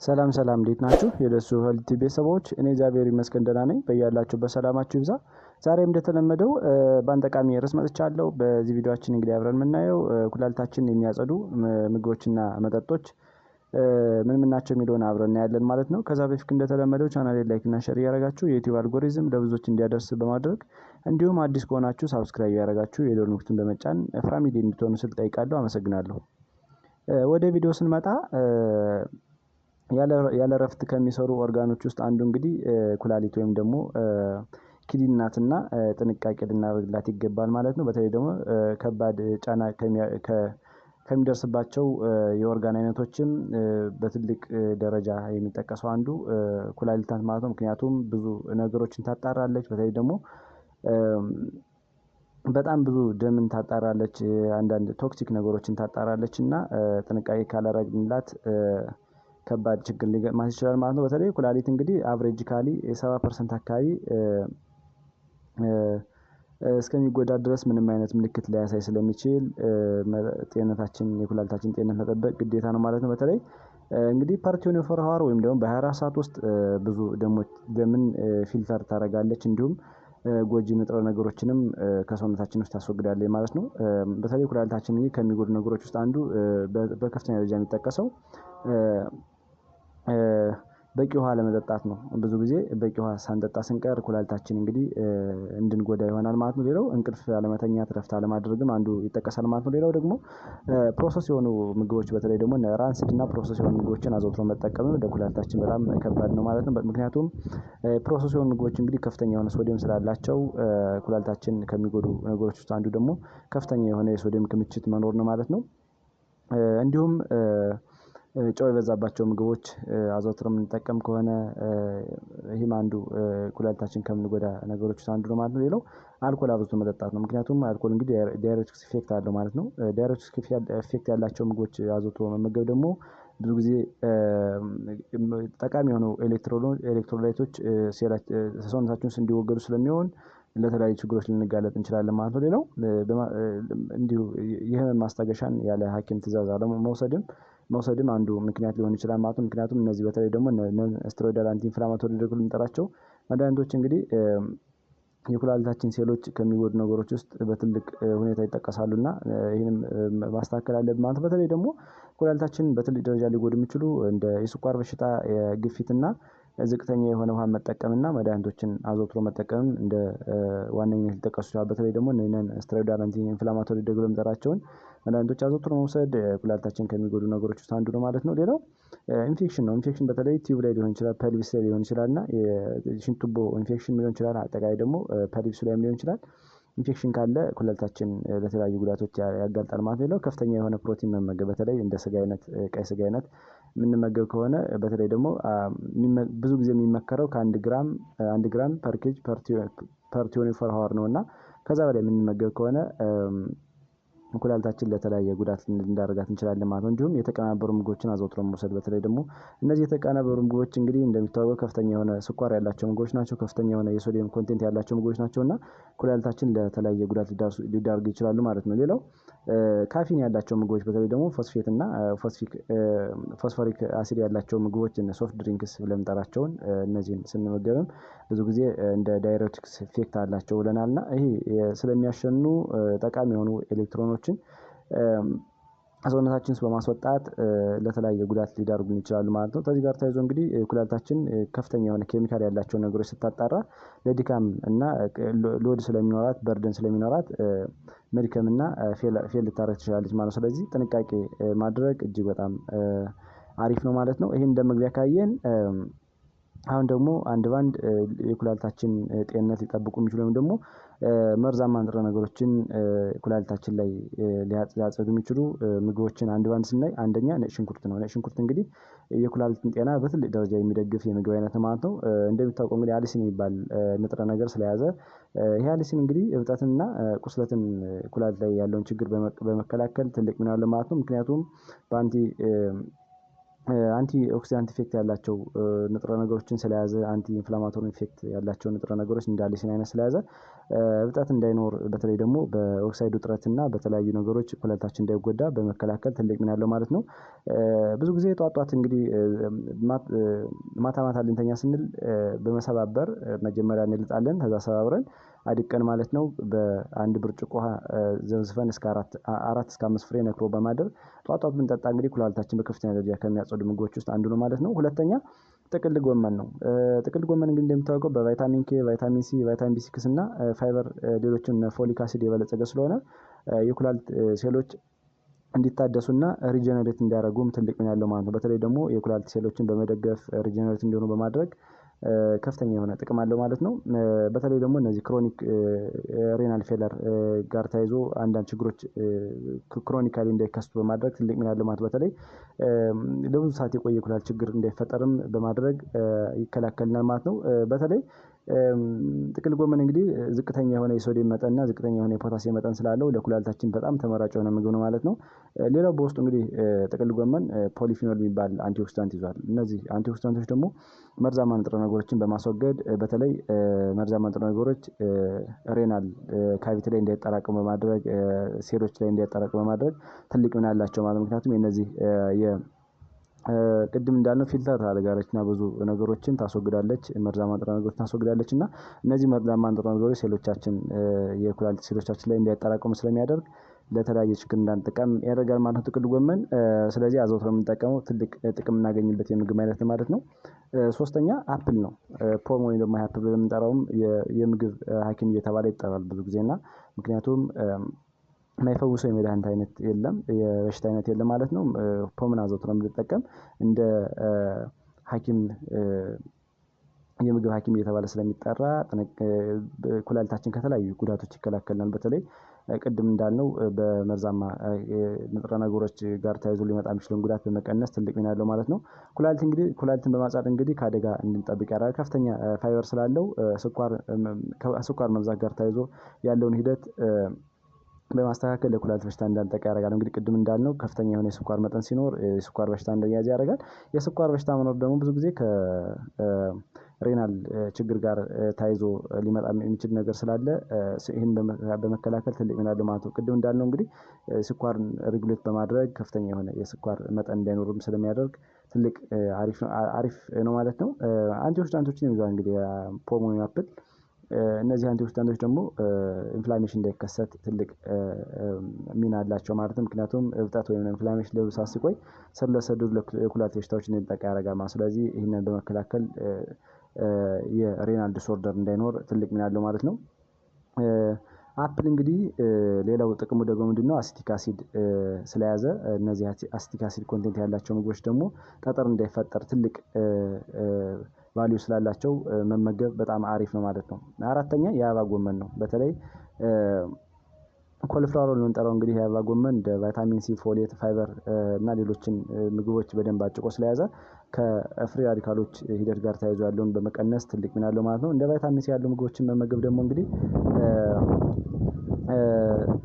ሰላም ሰላም እንዴት ናችሁ? የደሱ ሄልቲ ቤተሰቦች እኔ እግዚአብሔር ይመስገን ደህና ነኝ። በያላችሁበት ሰላማችሁ ይብዛ። ዛሬም እንደተለመደው በአንድ ጠቃሚ ርዕስ መጥቻለሁ። በዚህ ቪዲዮአችን እንግዲህ አብረን የምናየው ኩላሊታችንን የሚያጸዱ ምግቦችና መጠጦች ምን ምን ናቸው የሚለውን አብረን እናያለን ማለት ነው። ከዛ በፊት እንደተለመደው ቻናሌን ላይክ እና ሼር እያደረጋችሁ የዩቲዩብ አልጎሪዝም ለብዙዎች እንዲያደርስ በማድረግ እንዲሁም አዲስ ከሆናችሁ ሳብስክራይብ ያደረጋችሁ የደወል ምልክቱን በመጫን ፋሚሊ እንድትሆኑ ስል ጠይቃለሁ። አመሰግናለሁ። ወደ ቪዲዮ ስንመጣ ያለ እረፍት ከሚሰሩ ኦርጋኖች ውስጥ አንዱ እንግዲህ ኩላሊት ወይም ደግሞ ኪድኒ ናትና ጥንቃቄ ልናደርግላት ይገባል ማለት ነው። በተለይ ደግሞ ከባድ ጫና ከሚደርስባቸው የኦርጋን አይነቶችም በትልቅ ደረጃ የሚጠቀሰው አንዱ ኩላሊት ናት ማለት ነው። ምክንያቱም ብዙ ነገሮችን ታጣራለች። በተለይ ደግሞ በጣም ብዙ ደምን ታጣራለች፣ አንዳንድ ቶክሲክ ነገሮችን ታጣራለች እና ጥንቃቄ ካላደረግንላት ከባድ ችግር ሊገጥማት ይችላል ማለት ነው። በተለይ ኩላሊት እንግዲህ አቨሬጂካሊ 70% አካባቢ እስከሚጎዳ ድረስ ምንም አይነት ምልክት ሊያሳይ ስለሚችል ጤንነታችን የኩላሊታችን ጤንነት መጠበቅ ግዴታ ነው ማለት ነው። በተለይ እንግዲህ ፐር 24 ሃወር ወይም ደግሞ በ24 ሰዓት ውስጥ ብዙ ደምን ፊልተር ታደርጋለች፣ እንዲሁም ጎጂ ንጥረ ነገሮችንም ከሰውነታችን ውስጥ ታስወግዳለች ማለት ነው። በተለይ ኩላሊታችን ከሚጎዱ ነገሮች ውስጥ አንዱ በከፍተኛ ደረጃ የሚጠቀሰው በቂ ውሃ ለመጠጣት ነው። ብዙ ጊዜ በቂ ውሃ ሳንጠጣ ስንቀር ኩላሊታችን እንግዲህ እንድንጎዳ ይሆናል ማለት ነው። ሌላው እንቅልፍ አለመተኛት፣ እረፍት አለማድረግም አንዱ ይጠቀሳል ማለት ነው። ሌላው ደግሞ ፕሮሰስ የሆኑ ምግቦች በተለይ ደግሞ ራንስድ እና ፕሮሰስ የሆኑ ምግቦችን አዘውትሮ መጠቀም ለኩላሊታችን በጣም ከባድ ነው ማለት ነው። ምክንያቱም ፕሮሰስ የሆኑ ምግቦች እንግዲህ ከፍተኛ የሆነ ሶዲየም ስላላቸው ኩላሊታችን ከሚጎዱ ነገሮች ውስጥ አንዱ ደግሞ ከፍተኛ የሆነ የሶዲየም ክምችት መኖር ነው ማለት ነው። እንዲሁም ጨው የበዛባቸው ምግቦች አዘውትረን የምንጠቀም ከሆነ ይህም አንዱ ኩላሊታችን ከምንጎዳ ነገሮች ውስጥ አንዱ ነው ማለት ነው። ሌላው አልኮል አብዝቶ መጠጣት ነው። ምክንያቱም አልኮል እንግዲህ ዳይሬቲክስ ኢፌክት አለው ማለት ነው። ዳይሬቲክስ ኢፌክት ያላቸው ምግቦች አዘውትሮ መመገብ ደግሞ ብዙ ጊዜ ጠቃሚ የሆኑ ኤሌክትሮላይቶች ሰውነታችን ውስጥ እንዲወገዱ ስለሚሆን ለተለያዩ ችግሮች ልንጋለጥ እንችላለን ማለት ነው። ሌላው እንዲሁ የህመም ማስታገሻን ያለ ሐኪም ትእዛዝ መውሰድም አንዱ ምክንያት ሊሆን ይችላል ማለት ነው። ምክንያቱም እነዚህ በተለይ ደግሞ ስቴሮይዳል አንቲ ኢንፍላማቶሪ ድረግ የምንጠራቸው መድኃኒቶች እንግዲህ የኩላሊታችን ሴሎች ከሚጎዱ ነገሮች ውስጥ በትልቅ ሁኔታ ይጠቀሳሉ እና ይህንም ማስተካከል አለብን ማለት ነው። በተለይ ደግሞ ኩላሊታችን በትልቅ ደረጃ ሊጎዱ የሚችሉ እንደ የስኳር በሽታ፣ የግፊትና ዝቅተኛ የሆነ ውሃ መጠቀምና መድኃኒቶችን አዘውትሮ መጠቀም እንደ ዋነኝነት ሊጠቀሱ ይችላሉ። በተለይ ደግሞ እነዚህን ስቴሮይዳል አንቲ ኢንፍላማቶሪ ድረግ ብለን የምንጠራቸውን መድኃኒቶች አዘውትሮ መውሰድ ኩላሊታችን ከሚጎዱ ነገሮች ውስጥ አንዱ ነው ማለት ነው። ሌላው ኢንፌክሽን ነው። ኢንፌክሽን በተለይ ቲዩብ ላይ ሊሆን ይችላል፣ ፐልቪስ ላይ ሊሆን ይችላል እና የሽንት ቱቦ ኢንፌክሽን ሊሆን ይችላል። አጠቃላይ ደግሞ ፐልቪስ ላይም ሊሆን ይችላል። ኢንፌክሽን ካለ ኩላሊታችን ለተለያዩ ጉዳቶች ያጋልጣል ማለት ነው። ከፍተኛ የሆነ ፕሮቲን መመገብ በተለይ እንደ ስጋ አይነት፣ ቀይ ስጋ አይነት የምንመገብ ከሆነ በተለይ ደግሞ ብዙ ጊዜ የሚመከረው አንድ ግራም ፐር ኬጅ ፐር 24 ሃወር ነው እና ከዛ በላይ የምንመገብ ከሆነ ኩላሊታችን ለተለያየ ጉዳት ልንዳረጋት እንችላለን ማለት ነው። እንዲሁም የተቀናበሩ ምግቦችን አዘውትሮ መውሰድ በተለይ ደግሞ እነዚህ የተቀናበሩ ምግቦች እንግዲህ እንደሚታወቀው ከፍተኛ የሆነ ስኳር ያላቸው ምግቦች ናቸው። ከፍተኛ የሆነ የሶዲየም ኮንቴንት ያላቸው ምግቦች ናቸው እና ኩላሊታችን ለተለያየ ጉዳት ሊዳርጉ ይችላሉ ማለት ነው። ሌላው ካፊን ያላቸው ምግቦች በተለይ ደግሞ ፎስፌት እና ፎስፎሪክ አሲድ ያላቸው ምግቦች ሶፍት ድሪንክስ ብለን የምንጠራቸውን እነዚህን ስንመገብም ብዙ ጊዜ እንደ ዳይሬቲክስ ኢፌክት አላቸው ብለናል እና ይሄ ስለሚያሸኑ ጠቃሚ የሆኑ ኤሌክትሮኖችን ሰውነታችን ውስጥ በማስወጣት ለተለያየ ጉዳት ሊዳርጉን ይችላሉ ማለት ነው። ከዚህ ጋር ተያይዞ እንግዲህ ኩላሊታችን ከፍተኛ የሆነ ኬሚካል ያላቸውን ነገሮች ስታጣራ ለድካም እና ሎድ ስለሚኖራት በርደን ስለሚኖራት መድከም እና ፌል ልታደርግ ትችላለች ማለት ነው። ስለዚህ ጥንቃቄ ማድረግ እጅግ በጣም አሪፍ ነው ማለት ነው። ይሄን እንደ መግቢያ ካየን አሁን ደግሞ አንድ ባንድ የኩላሊታችን ጤንነት ሊጠብቁ የሚችሉ ወይም ደግሞ መርዛማ ንጥረ ነገሮችን ኩላሊታችን ላይ ሊያጸዱ የሚችሉ ምግቦችን አንድ ባንድ ስናይ አንደኛ ነጭ ሽንኩርት ነው። ነጭ ሽንኩርት እንግዲህ የኩላሊትን ጤና በትልቅ ደረጃ የሚደግፍ የምግብ አይነት ማለት ነው። እንደሚታወቀው እንግዲህ አሊሲን የሚባል ንጥረ ነገር ስለያዘ ይሄ አሊሲን እንግዲህ እብጠትንና ቁስለትን ኩላሊት ላይ ያለውን ችግር በመከላከል ትልቅ ሚና አለው ማለት ነው። ምክንያቱም አንቲ ኦክሲዳንት ኢፌክት ያላቸው ንጥረ ነገሮችን ስለያዘ፣ አንቲ ኢንፍላማቶሪ ኢፌክት ያላቸው ንጥረ ነገሮች እንደ አሊሲን አይነት ስለያዘ እብጠት እንዳይኖር በተለይ ደግሞ በኦክሳይድ ውጥረትና በተለያዩ ነገሮች ኩላሊታችን እንዳይጎዳ በመከላከል ትልቅ ሚና አለው ማለት ነው። ብዙ ጊዜ ጧት እንግዲህ ማታ ማታ ልንተኛ ስንል በመሰባበር መጀመሪያ እንልጣለን ከዛ ሰባብረን አድቀን ማለት ነው በአንድ ብርጭቆ ውሃ ዘብዝፈን እስከ 4 እስከ 5 ፍሬ ነክሮ በማድረግ ጧት ብንጠጣ እንግዲህ ኩላሊታችን በከፍተኛ ደረጃ ከሚያጸዱ ምግቦች ውስጥ አንዱ ነው ማለት ነው። ሁለተኛ ጥቅል ጎመን ነው። ጥቅል ጎመን እንግዲህ እንደሚታወቀው በቫይታሚን ኬ፣ ቫይታሚን ሲ፣ ቫይታሚን ቢ6 እና ፋይበር ሌሎችም ፎሊክ አሲድ የበለጸገ ስለሆነ የኩላሊት ሴሎች እንዲታደሱና ሪጀነሬት እንዲያደርጉም ትልቅ ሚና ያለው ማለት ነው። በተለይ ደግሞ የኩላሊት ሴሎችን በመደገፍ ሪጀነሬት እንዲሆኑ በማድረግ ከፍተኛ የሆነ ጥቅም አለው ማለት ነው። በተለይ ደግሞ እነዚህ ክሮኒክ ሬናል ፌለር ጋር ተያይዞ አንዳንድ ችግሮች ክሮኒካሊ እንዳይከሰቱ በማድረግ ትልቅ ሚና አለው ማለት በተለይ ለብዙ ሰዓት የቆየ ኩላሊት ችግር እንዳይፈጠርም በማድረግ ይከላከልናል ማለት ነው። በተለይ ጥቅል ጎመን እንግዲህ ዝቅተኛ የሆነ የሶዲየም መጠንና ዝቅተኛ የሆነ የፖታሲየም መጠን ስላለው ለኩላሊታችን በጣም ተመራጭ የሆነ ምግብ ነው ማለት ነው። ሌላው በውስጡ እንግዲህ ጥቅል ጎመን ፖሊፊኖል የሚባል አንቲኦክሲዳንት ይዟል። እነዚህ አንቲኦክሲዳንቶች ደግሞ መርዛማ ንጥረ ነገሮችን በማስወገድ በተለይ መርዛማ ንጥረ ነገሮች ሬናል ካቪቲ ላይ እንዳይጠራቀሙ በማድረግ ሴሎች ላይ እንዳይጠራቀሙ በማድረግ ትልቅ ሚና አላቸው ማለት ነው። ምክንያቱም የነዚህ ቅድም እንዳልነው ፊልተር ታደርጋለች እና ብዙ ነገሮችን ታስወግዳለች፣ መርዛማ ንጥረ ነገሮችን ታስወግዳለች እና እነዚህ መርዛማ ንጥረ ነገሮች ሴሎቻችን የኩላሊት ሴሎቻችን ላይ እንዳይጠራቀሙ ስለሚያደርግ ለተለያየ ችግር እንዳንጠቀም ያደርጋል ማለት ነው ጥቅል ጎመን። ስለዚህ አዘውትረን የምንጠቀመው ትልቅ ጥቅም እናገኝበት የምግብ አይነት ማለት ነው። ሶስተኛ አፕል ነው። ፖም ወይም ደግሞ አፕል ብለን የምንጠራውም የምግብ ሐኪም እየተባለ ይጠራል ብዙ ጊዜ እና ምክንያቱም የማይፈውሰው የመድኃኒት አይነት የለም፣ የበሽታ አይነት የለም ማለት ነው። ፖምን አዘውትረን ብንጠቀም እንደ ሐኪም የምግብ ሐኪም እየተባለ ስለሚጠራ ኩላሊታችን ከተለያዩ ጉዳቶች ይከላከልናል። በተለይ ቅድም እንዳልነው በመርዛማ ንጥረ ነገሮች ጋር ተያይዞ ሊመጣ የሚችለውን ጉዳት በመቀነስ ትልቅ ሚና አለው ማለት ነው። ኩላሊትን በማጽዳት እንግዲህ ከአደጋ እንድንጠብቅ ያደርጋል። ከፍተኛ ፋይበር ስላለው ስኳር መብዛት ጋር ተያይዞ ያለውን ሂደት በማስተካከል ለኩላሊት በሽታ እንዳንጠቃ ያደርጋል። እንግዲህ ቅድም እንዳልነው ከፍተኛ የሆነ የስኳር መጠን ሲኖር የስኳር በሽታ እንደያዝ ያደርጋል። የስኳር በሽታ መኖር ደግሞ ብዙ ጊዜ ከሬናል ችግር ጋር ተያይዞ ሊመጣ የሚችል ነገር ስላለ ይህን በመከላከል ትልቅ ሚና አለው ማለት ነው። ቅድም እንዳልነው እንግዲህ ስኳርን ሬጉሌት በማድረግ ከፍተኛ የሆነ የስኳር መጠን እንዳይኖርም ስለሚያደርግ ትልቅ አሪፍ ነው ማለት ነው። አንቲኦክሲዳንቶችን ይዟል እንግዲህ ፖም ወይም አፕል። እነዚህ አንቲኦክሲዳንቶች ደግሞ ኢንፍላሜሽን እንዳይከሰት ትልቅ ሚና አላቸው ማለት ነው። ምክንያቱም እብጠት ወይም ኢንፍላሜሽን ለብዙ ሰዓት ሲቆይ ስር ለሰደዱ የኩላሊት በሽታዎች እንዲጠቃ ያደርጋል ማለት ነው። ስለዚህ ይህንን በመከላከል የሬናል ዲስኦርደር እንዳይኖር ትልቅ ሚና አለው ማለት ነው። አፕል እንግዲህ ሌላው ጥቅሙ ደግሞ ምንድነው? አሲቲክ አሲድ ስለያዘ እነዚህ አሲቲክ አሲድ ኮንቴንት ያላቸው ምግቦች ደግሞ ጠጠር እንዳይፈጠር ትልቅ ቫልዩ ስላላቸው መመገብ በጣም አሪፍ ነው ማለት ነው። አራተኛ የአበባ ጎመን ነው። በተለይ ኮሊፍላወር የምንጠራው እንግዲህ የአበባ ጎመን እንደ ቫይታሚን ሲ፣ ፎሌት፣ ፋይበር እና ሌሎችን ምግቦች በደንብ አጭቆ ስለያዘ ከፍሪ ራዲካሎች ሂደት ጋር ተያይዞ ያለውን በመቀነስ ትልቅ ሚና አለው ማለት ነው። እንደ ቫይታሚን ሲ ያሉ ምግቦችን መመገብ ደግሞ እንግዲህ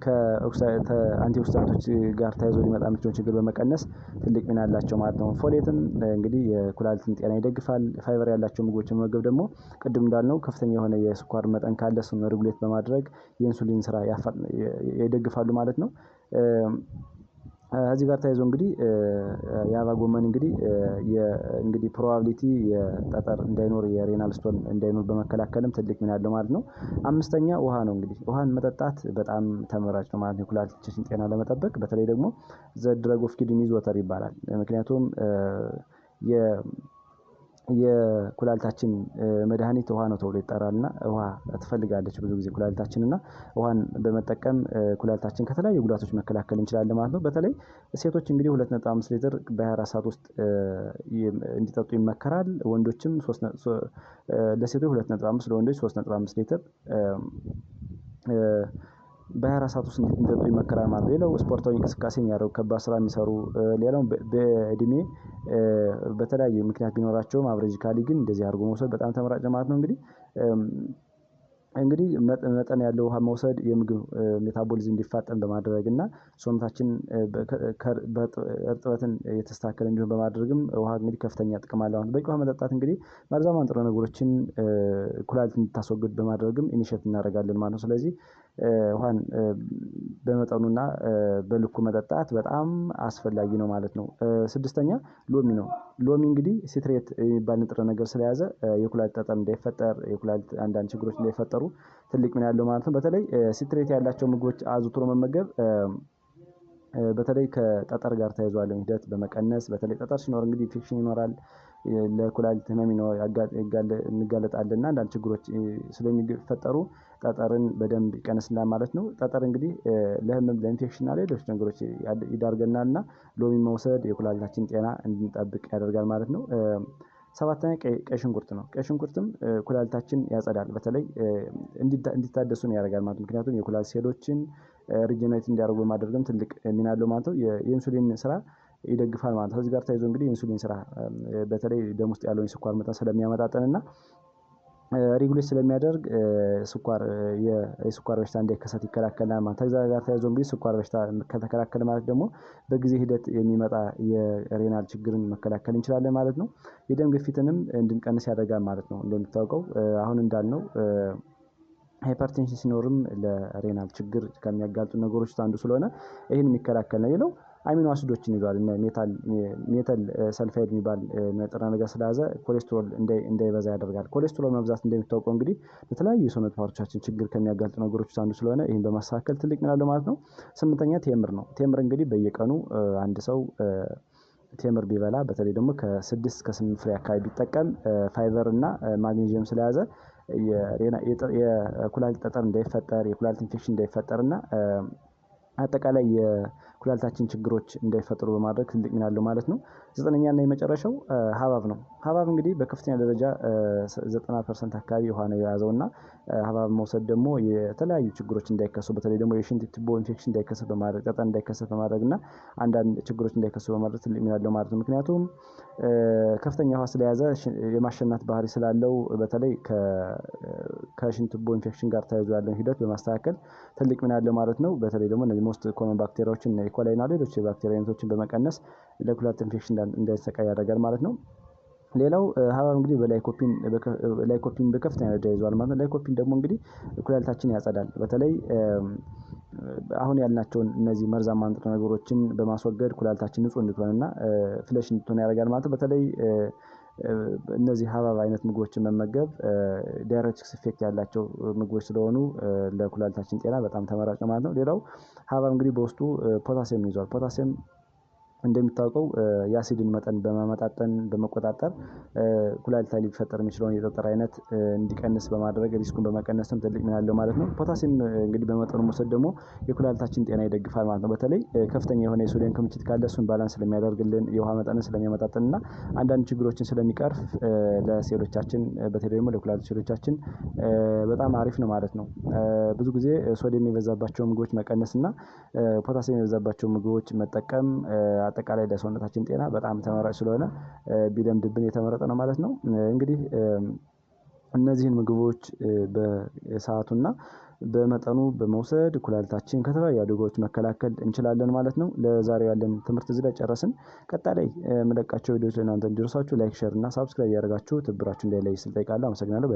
ከአንቲኦክሲዳንቶች ጋር ተያይዞ ሊመጣ የሚችለውን ችግር በመቀነስ ትልቅ ሚና አላቸው ማለት ነው። ፎሌትም እንግዲህ የኩላሊትን ጤና ይደግፋል። ፋይበር ያላቸው ምግቦችን መመገብ ደግሞ ቅድም እንዳልነው ከፍተኛ የሆነ የስኳር መጠን ካለ እሱን ሬጉሌት በማድረግ የኢንሱሊን ስራ ይደግፋሉ ማለት ነው። ከዚህ ጋር ተያይዞ እንግዲህ የአበባ ጎመን እንግዲህ ፕሮባቢሊቲ የጠጠር እንዳይኖር የሬናል ስቶን እንዳይኖር በመከላከልም ትልቅ ሚና አለው ማለት ነው። አምስተኛ ውሃ ነው። እንግዲህ ውሃን መጠጣት በጣም ተመራጭ ነው ማለት ነው የኩላሊታችን ጤና ለመጠበቅ። በተለይ ደግሞ ዘ ድረግ ኦፍ ኪድኒ ኢዝ ዋተር ይባላል። ምክንያቱም የኩላሊታችን መድኃኒት ውሃ ነው ተብሎ ይጠራል እና ውሃ ትፈልጋለች ብዙ ጊዜ ኩላሊታችን እና ውሃን በመጠቀም ኩላሊታችን ከተለያዩ ጉዳቶች መከላከል እንችላለን ማለት ነው። በተለይ ሴቶች እንግዲህ 2.5 ሊትር በ24 ሰዓት ውስጥ እንዲጠጡ ይመከራል። ወንዶችም ለሴቶች 2.5 ለወንዶች 3.5 ሊትር በ24 ሰዓት ውስጥ እንዲጠጡ ይመከራል ማለት ነው። ሌላው ስፖርታዊ እንቅስቃሴ የሚያደርጉ ከባድ ስራ የሚሰሩ ሌላው በእድሜ በተለያየ ምክንያት ቢኖራቸውም አቨሬጂካሊ ግን እንደዚህ አድርጎ መውሰድ በጣም ተመራጭ ማለት ነው። እንግዲህ እንግዲህ መጠን ያለው ውሃ መውሰድ የምግብ ሜታቦሊዝም እንዲፋጠን በማድረግ እና ሰውነታችን እርጥበትን የተስተካከለ እንዲሆን በማድረግም ውሃ እንግዲህ ከፍተኛ ጥቅም አለው። በቂ ውሃ መጠጣት እንግዲህ መርዛማ ንጥረ ነገሮችን ኩላሊት እንድታስወግድ በማድረግም ኢኒሼት እናደርጋለን ማለት ነው። ስለዚህ ውሃን በመጠኑና በልኩ መጠጣት በጣም አስፈላጊ ነው ማለት ነው። ስድስተኛ ሎሚ ነው። ሎሚ እንግዲህ ሲትሬት የሚባል ንጥረ ነገር ስለያዘ የኩላሊት ጠጠር እንዳይፈጠር የኩላሊት አንዳንድ ችግሮች እንዳይፈጠሩ ትልቅ ሚና ያለው ማለት ነው። በተለይ ሲትሬት ያላቸው ምግቦች አዘውትሮ መመገብ በተለይ ከጠጠር ጋር ተያይዞ ያለውን ሂደት በመቀነስ በተለይ ጠጠር ሲኖር እንግዲህ ኢንፌክሽን ይኖራል። ለኩላሊት ህመም እንጋለጣለን እና አንዳንድ ችግሮች ስለሚፈጠሩ ጠጠርን በደንብ ይቀንስልናል ማለት ነው። ጠጠር እንግዲህ ለህመም ለኢንፌክሽን እና ሌሎች ነገሮች ይዳርገናል እና ሎሚ መውሰድ የኩላሊታችን ጤና እንድንጠብቅ ያደርጋል ማለት ነው። ሰባተኛ ቀይ ሽንኩርት ነው። ቀይ ሽንኩርትም ኩላሊታችን ያጸዳል በተለይ እንዲታደሱ ያደርጋል ማለት ነው። ምክንያቱም የኩላሊት ሴሎችን ሪጀነሬት እንዲያደርጉ በማድረግም ትልቅ ሚና አለው ማለት ነው። የኢንሱሊን ስራ ይደግፋል ማለት ነው። ከዚህ ጋር ተያይዞ እንግዲህ የኢንሱሊን ስራ በተለይ ደም ውስጥ ያለውን የስኳር መጠን ስለሚያመጣጥንና ሬጉሌት ስለሚያደርግ የስኳር በሽታ እንዳይከሰት ይከላከላል ማለት ነው። ከዛ ጋር ተያይዞ እንግዲህ ስኳር በሽታ ከተከላከለ ማለት ደግሞ በጊዜ ሂደት የሚመጣ የሬናል ችግርን መከላከል እንችላለን ማለት ነው። የደም ግፊትንም እንድንቀንስ ያደርጋል ማለት ነው። እንደሚታወቀው አሁን እንዳልነው ሃይፐርቴንሽን ሲኖርም ለሬናል ችግር ከሚያጋልጡ ነገሮች አንዱ ስለሆነ ይህን የሚከላከል ነው። ሌላው አሚኖ አሲዶችን ይዟል እና ሜታል ሰልፋይድ የሚባል ንጥረ ነገር ስለያዘ ኮሌስትሮል እንዳይበዛ ያደርጋል። ኮሌስትሮል መብዛት እንደሚታወቀው እንግዲህ ለተለያዩ የሰውነት ፓርቶቻችን ችግር ከሚያጋልጡ ነገሮች አንዱ ስለሆነ ይህን በማስተካከል ትልቅ ሚና አለው ማለት ነው። ስምንተኛ ቴምር ነው። ቴምር እንግዲህ በየቀኑ አንድ ሰው ቴምር ቢበላ በተለይ ደግሞ ከ6 እስከ 8 ፍሬ አካባቢ ቢጠቀም ፋይበር እና ማግኔዥየም ስለያዘ የኩላሊት ጠጠር እንዳይፈጠር የኩላሊት ኢንፌክሽን እንዳይፈጠር እና አጠቃላይ የኩላሊታችን ችግሮች እንዳይፈጠሩ በማድረግ ትልቅ ሚና አለው ማለት ነው። ዘጠነኛ እና የመጨረሻው ሀባብ ነው። ሀባብ እንግዲህ በከፍተኛ ደረጃ 90% አካባቢ ውሃ ነው የያዘው እና ሀባብ መውሰድ ደግሞ የተለያዩ ችግሮች እንዳይከሰቱ በተለይ ደግሞ የሽንት ቱቦ ኢንፌክሽን እንዳይከሰት በማድረግ ጠጠር እንዳይከሰት በማድረግ እና አንዳንድ ችግሮች እንዳይከሰቱ በማድረግ ትልቅ ሚና አለው ማለት ነው። ምክንያቱም ከፍተኛ ውሃ ስለያዘ የማሸናት ባህሪ ስላለው በተለይ ከሽንት ቱቦ ኢንፌክሽን ጋር ተያይዞ ያለውን ሂደት በማስተካከል ትልቅ ሚና አለው ማለት ነው። በተለይ ደግሞ እነዚህ ሞስት ኮመን ባክቴሪያዎችን እና ኢኮላይ እና ሌሎች የባክቴሪያ አይነቶችን በመቀነስ ለኩላሊት ኢንፌክሽን እንዳይሰቃይ ያደርጋል ማለት ነው። ሌላው ሀባብ እንግዲህ ላይኮፒን በከፍተኛ ደረጃ ይዟል ማለት ነው። ላይኮፒን ደግሞ እንግዲህ ኩላሊታችን ያጸዳል። በተለይ አሁን ያልናቸውን እነዚህ መርዛማ ንጥረ ነገሮችን በማስወገድ ኩላሊታችን ንጹህ እንድትሆንና ፍለሽ እንድትሆን ያደርጋል ማለት ነው። በተለይ እነዚህ ሀባብ አይነት ምግቦችን መመገብ ዳይሬቲክስ ኢፌክት ያላቸው ምግቦች ስለሆኑ ለኩላሊታችን ጤና በጣም ተመራጭ ነው ማለት ነው። ሌላው ሀባብ እንግዲህ በውስጡ ፖታሲየም ይዟል። ፖታሲየም እንደሚታወቀው የአሲድን መጠን በማመጣጠን በመቆጣጠር ኩላሊት ላይ ሊፈጠር የሚችለውን የጠጠር አይነት እንዲቀንስ በማድረግ ሪስኩን በመቀነስም ትልቅ ሚና አለው ማለት ነው። ፖታሲየም እንግዲህ በመጠኑ መውሰድ ደግሞ የኩላሊታችን ጤና ይደግፋል ማለት ነው። በተለይ ከፍተኛ የሆነ የሶዲየም ክምችት ካለ እሱን ባላንስ ስለሚያደርግልን የውሃ መጠንን ስለሚያመጣጥን እና አንዳንድ ችግሮችን ስለሚቀርፍ ለሴሎቻችን በተለይ ደግሞ ለኩላሊት ሴሎቻችን በጣም አሪፍ ነው ማለት ነው። ብዙ ጊዜ ሶዲየም የበዛባቸው ምግቦች መቀነስ እና ፖታሲየም የበዛባቸው ምግቦች መጠቀም አጠቃላይ ለሰውነታችን ጤና በጣም ተመራጭ ስለሆነ ቢለምድብን የተመረጠ ነው ማለት ነው። እንግዲህ እነዚህን ምግቦች በሰዓቱና በመጠኑ በመውሰድ ኩላሊታችን ከተለያዩ አደጋዎች መከላከል እንችላለን ማለት ነው። ለዛሬው ያለን ትምህርት እዚህ ላይ ጨረስን። ቀጣይ ላይ የምለቃቸው ቪዲዮዎች ለእናንተ እንዲደርሷችሁ ላይክ፣ ሼር እና ሳብስክራይብ ያደርጋችሁ ትብብራችሁ እንዳይለይ ስል እጠይቃለሁ። አመሰግናለሁ።